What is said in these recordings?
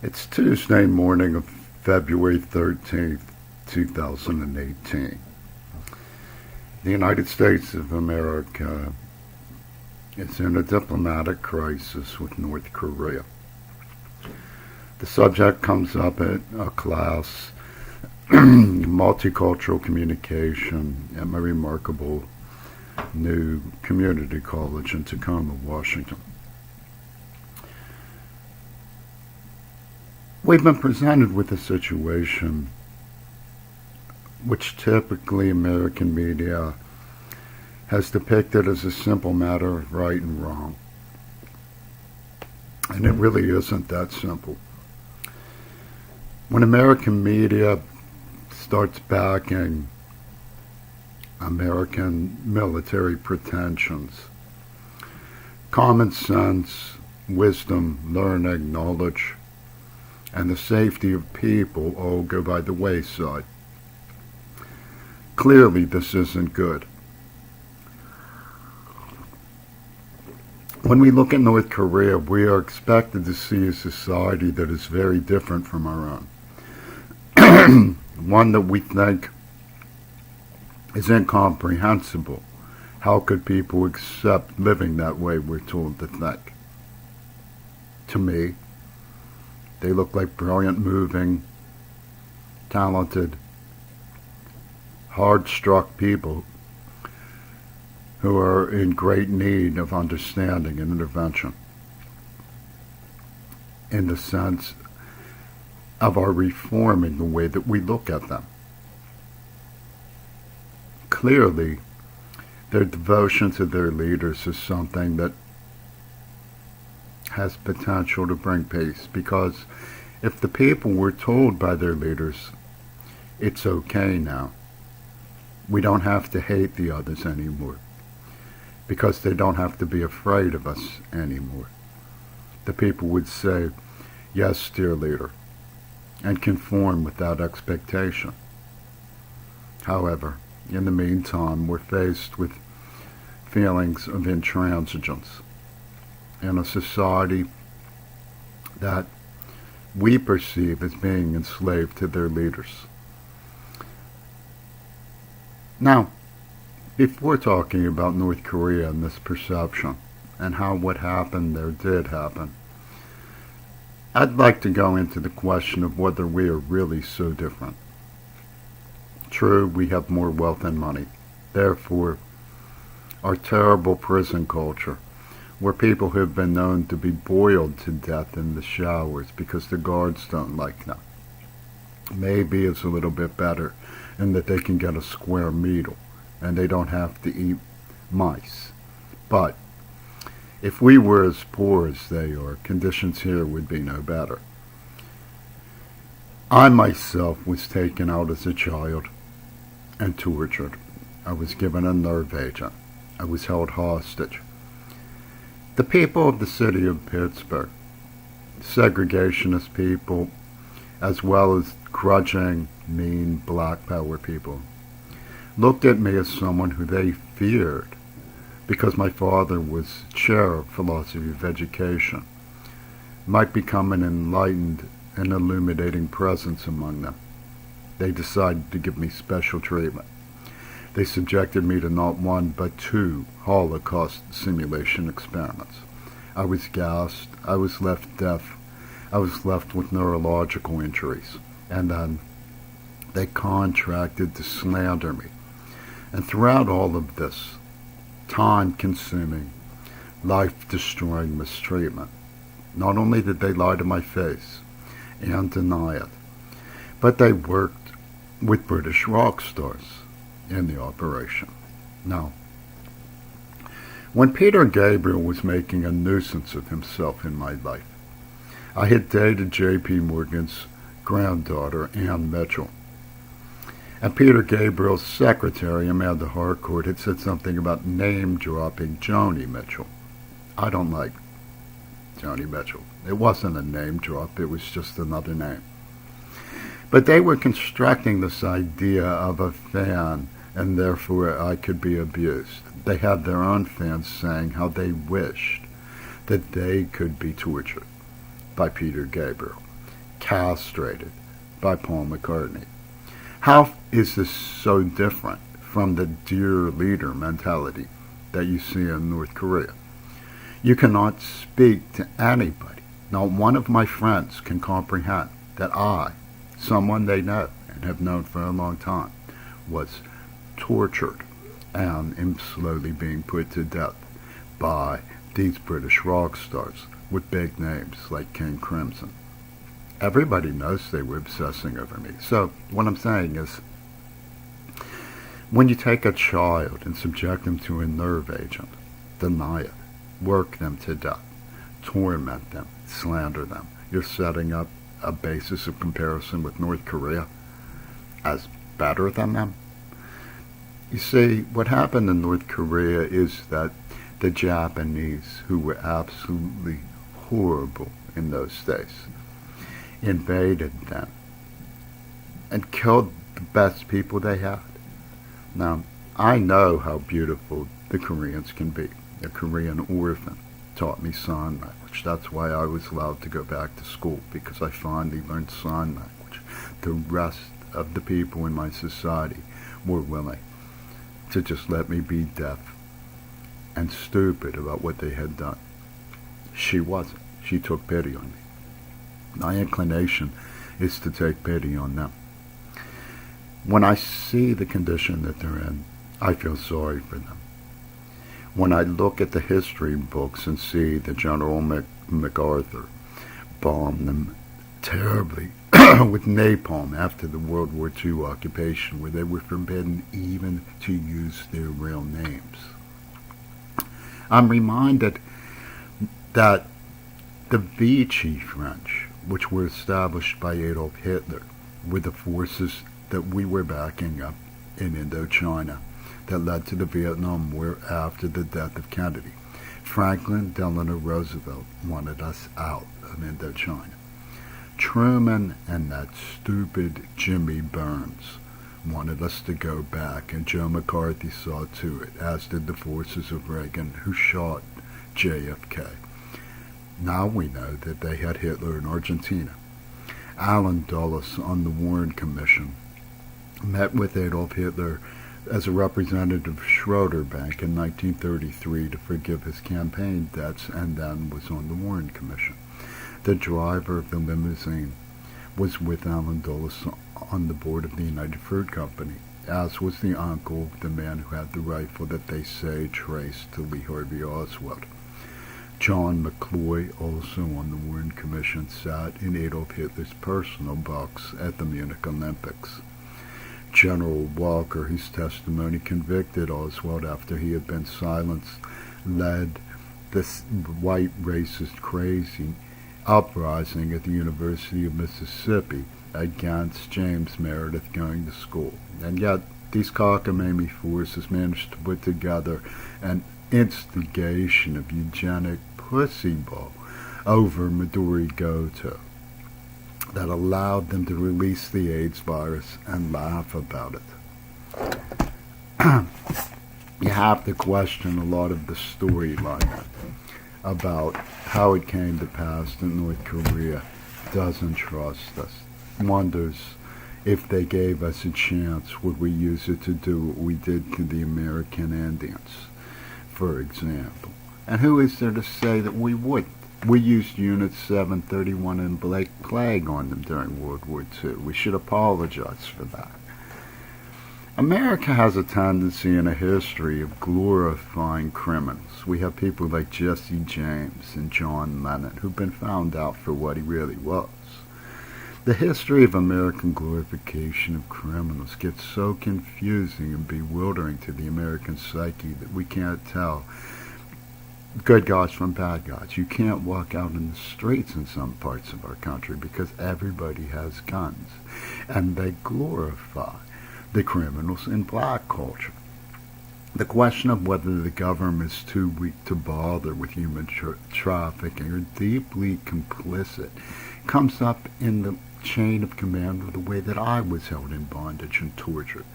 It's Tuesday morning of February 13th, 2018. The United States of America is in a diplomatic crisis with North Korea. The subject comes up at a class, Multicultural Communication, at my remarkable new community college in Tacoma, Washington. We've been presented with a situation which typically American media has depicted as a simple matter of right and wrong. And it really isn't that simple. When American media starts backing American military pretensions, common sense, wisdom, learning, knowledge, and the safety of people all go by the wayside. Clearly, this isn't good. When we look at North Korea, we are expected to see a society that is very different from our own. One that we think is incomprehensible. How could people accept living that way, we're told to think? To me, they look like brilliant, moving, talented, hard-struck people who are in great need of understanding and intervention in the sense of our reforming the way that we look at them. Clearly, their devotion to their leaders is something that has potential to bring peace, because if the people were told by their leaders, it's okay now, we don't have to hate the others anymore, because they don't have to be afraid of us anymore. The people would say, yes, dear leader, and conform without expectation. However, in the meantime, we're faced with feelings of intransigence in a society that we perceive as being enslaved to their leaders. Now, before talking about North Korea and this perception and how what happened there did happen, I'd like to go into the question of whether we are really so different. True, we have more wealth and money. Therefore, our terrible prison culture, where people have been known to be boiled to death in the showers because the guards don't like them, maybe it's a little bit better in that they can get a square meal and they don't have to eat mice. But if we were as poor as they are, conditions here would be no better. I myself was taken out as a child and tortured. I was given a nerve agent. I was held hostage. The people of the city of Pittsburgh, segregationist people, as well as grudging, mean, black power people, looked at me as someone who they feared because my father was chair of philosophy of education, might become an enlightened and illuminating presence among them. They decided to give me special treatment. They subjected me to not one but two Holocaust simulation experiments. I was gassed, I was left deaf, I was left with neurological injuries, and then they contracted to slander me. And throughout all of this time-consuming, life-destroying mistreatment, not only did they lie to my face and deny it, but they worked with British rock stars in the operation. Now, when Peter Gabriel was making a nuisance of himself in my life, I had dated J.P. Morgan's granddaughter, Ann Mitchell. And Peter Gabriel's secretary, Amanda Harcourt, had said something about name-dropping Joni Mitchell. I don't like Joni Mitchell. It wasn't a name drop, it was just another name. But they were constructing this idea of a fan, and therefore I could be abused. They had their own fans saying how they wished that they could be tortured by Peter Gabriel. castrated by Paul McCartney. How is this so different from the dear leader mentality that you see in North Korea? You cannot speak to anybody. Not one of my friends can comprehend that I, someone they know and have known for a long time, was tortured and am slowly being put to death by these British rock stars with big names like King Crimson. Everybody knows they were obsessing over me. So what I'm saying is, when you take a child and subject them to a nerve agent, deny it, work them to death, torment them, slander them, you're setting up a basis of comparison with North Korea as better than them. You see, what happened in North Korea is that the Japanese, who were absolutely horrible in those days, invaded them and killed the best people they had. Now, I know how beautiful the Koreans can be. A Korean orphan taught me sign language. That's why I was allowed to go back to school, because I finally learned sign language. The rest of the people in my society were willing to just let me be deaf and stupid about what they had done. She wasn't. She took pity on me. My inclination is to take pity on them. When I see the condition that they're in, I feel sorry for them. When I look at the history books and see that General MacArthur bombed them terribly with napalm after the World War II occupation, where they were forbidden even to use their real names, I'm reminded that the Vichy French, which were established by Adolf Hitler, were the forces that we were backing up in Indochina that led to the Vietnam War after the death of Kennedy. Franklin Delano Roosevelt wanted us out of Indochina. Truman and that stupid Jimmy Burns wanted us to go back, and Joe McCarthy saw to it, as did the forces of Reagan, who shot JFK. Now we know that they had Hitler in Argentina. Allen Dulles on the Warren Commission met with Adolf Hitler as a representative of Schroeder Bank in 1933 to forgive his campaign debts, and then was on the Warren Commission. The driver of the limousine was with Allen Dulles on the board of the United Fruit Company, as was the uncle of the man who had the rifle that they say traced to Lee Harvey Oswald. John McCloy, also on the Warren Commission, sat in Adolf Hitler's personal box at the Munich Olympics. General Walker, whose testimony convicted Oswald after he had been silenced, led this white racist crazy uprising at the University of Mississippi against James Meredith going to school. And yet these cockamamie forces managed to put together an instigation of eugenic pussyball over Midori Goto that allowed them to release the AIDS virus and laugh about it. You have to question a lot of the storyline about how it came to pass that North Korea doesn't trust us, wonders if they gave us a chance, would we use it to do what we did to the American Indians, for example. And who is there to say that we wouldn't? We used Unit 731 and Black Plague on them during World War II. We should apologize for that. America has a tendency and a history of glorifying criminals. We have people like Jesse James and John Lennon who've been found out for what he really was. The history of American glorification of criminals gets so confusing and bewildering to the American psyche that we can't tell good guys from bad guys. You can't walk out in the streets in some parts of our country because everybody has guns, and they glorify the criminals in black culture. The question of whether the government is too weak to bother with human trafficking or deeply complicit comes up in the chain of command of the way that I was held in bondage and tortured.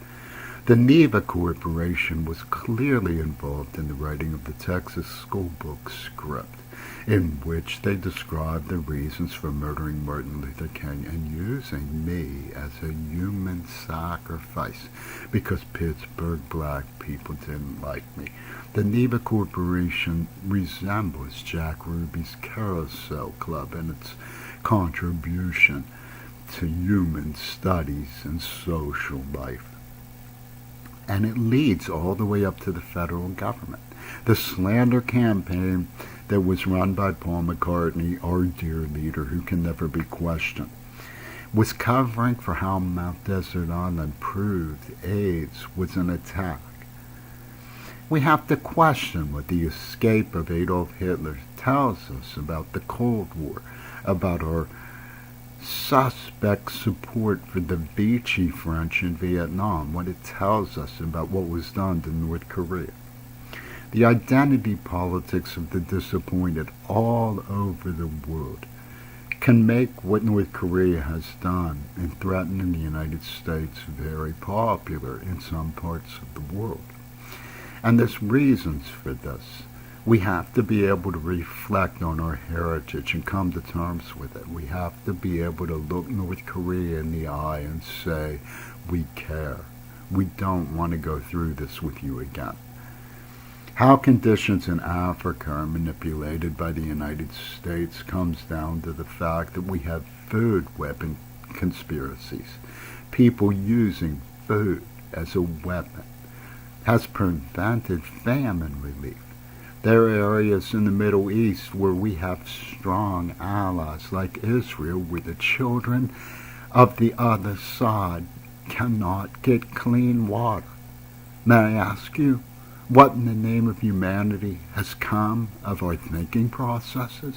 The Neva Corporation was clearly involved in the writing of the Texas school book script. in which they describe the reasons for murdering Martin Luther King and using me as a human sacrifice because Pittsburgh black people didn't like me. The Neva Corporation resembles Jack Ruby's Carousel Club in its contribution to human studies and social life. And it leads all the way up to the federal government. The slander campaign that was run by Paul McCartney, our dear leader who can never be questioned, was covering for how Mount Desert Island proved AIDS was an attack. We have to question what the escape of Adolf Hitler tells us about the Cold War, about our suspect support for the Vichy French in Vietnam, what it tells us about what was done to North Korea. The identity politics of the disappointed all over the world can make what North Korea has done in threatening the United States very popular in some parts of the world. And there's reasons for this. We have to be able to reflect on our heritage and come to terms with it. We have to be able to look North Korea in the eye and say, we care. We don't want to go through this with you again. How conditions in Africa are manipulated by the United States comes down to the fact that we have food weapon conspiracies. People using food as a weapon has prevented famine relief. There are areas in the Middle East where we have strong allies like Israel, where the children of the other side cannot get clean water. May I ask you, what in the name of humanity has come of our thinking processes?